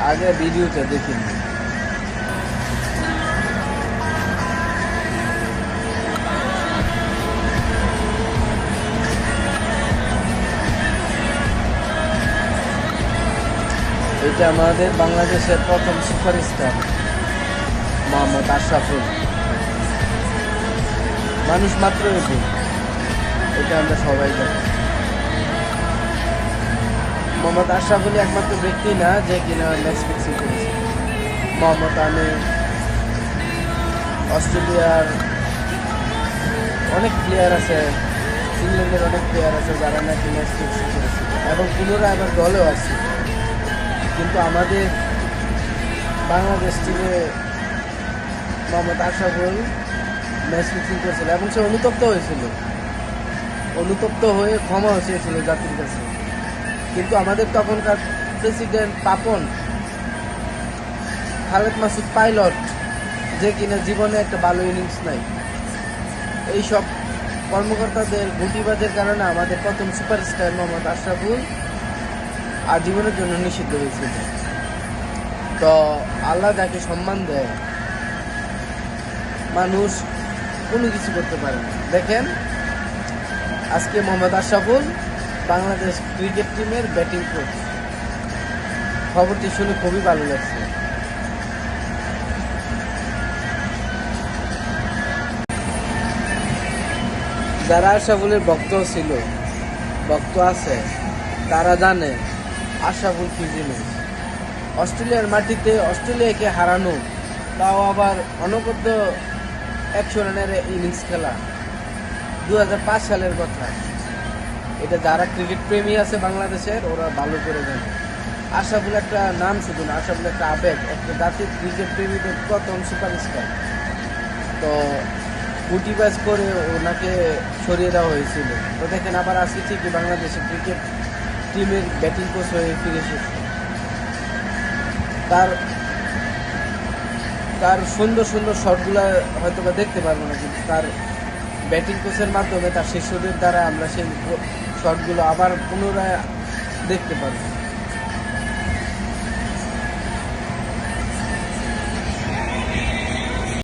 আগে ভিডিওতে দেখিনি। এটা আমাদের বাংলাদেশের প্রথম সুপারস্টার মোহাম্মদ আশরাফুল। মানুষ মাত্র ভুল, এটা আমরা সবাই জানি। মোহাম্মদ আশরাফুল একমাত্র ব্যক্তি না যে কিনা ম্যাচ ফিক্সিং করেছে। মোহাম্মদ আলী, অস্ট্রেলিয়ার অনেক প্লেয়ার আছে, ইংল্যান্ডের অনেক প্লেয়ার আছে যারা নাকি ম্যাচ ফিক্সিং করেছে এবং পুনরায় আবার দলেও আছে। কিন্তু আমাদের বাংলাদেশ টিমে মোহাম্মদ আশরাফুল ম্যাচ ফিক্সিং করেছিল এবং সে অনুতপ্ত হয়েছিল, অনুতপ্ত হয়ে ক্ষমা চেয়েছিল জাতির কাছে। কিন্তু আমাদের তখনকার প্রেসিডেন্ট পাপন, খালেদ মাসুদ পাইলট, যে কিনা জীবনে একটা ভালো ইনিংস নাই, এইসব কর্মকর্তাদের গুটিবাজের কারণে আমাদের প্রথম সুপারস্টার মোহাম্মদ আশরাফুল আজীবনের জন্য নিষিদ্ধ হয়েছিল। তো আল্লাহ যাকে সম্মান দেয় মানুষ কোনো কিছু করতে পারে না। দেখেন আজকে মোহাম্মদ আশরাফুল বাংলাদেশ ক্রিকেট টিমের ব্যাটিং কোচ। খবরটি শুনে খুবই ভালো লাগছে। যারা আশরাফুলের ভক্ত ছিল, ভক্ত আছে, তারা জানে আশরাফুল কি জিনিস। অস্ট্রেলিয়ার মাটিতে অস্ট্রেলিয়াকে হারানো, তাও আবার অনবদ্য 100 রানের ইনিংস খেলা, 2005 সালের কথা। এটা যারা ক্রিকেট প্রেমী আছে বাংলাদেশের ওরা ভালো করে জানে। আশরাফুল একটা নাম শুধু না, আশরাফুল একটা আবেগ, একটা জাতির ক্রিকেট প্রেমীদের প্রথম সুপারস্টার। তো গুটিবাজ করে ওনাকে সরিয়ে দেওয়া হয়েছিল। তো দেখেন আবার আজকে ঠিকই বাংলাদেশের ক্রিকেট টিমের ব্যাটিং কোচ হয়ে ফিরে এসেছে। তার সুন্দর সুন্দর শটগুলো হয়তো বা দেখতে পারবো না, কিন্তু তার ব্যাটিং কোচের মাধ্যমে তার শিষ্যদের দ্বারা আমরা সেই শটগুলো আবার পুনরায় দেখতে পারবো।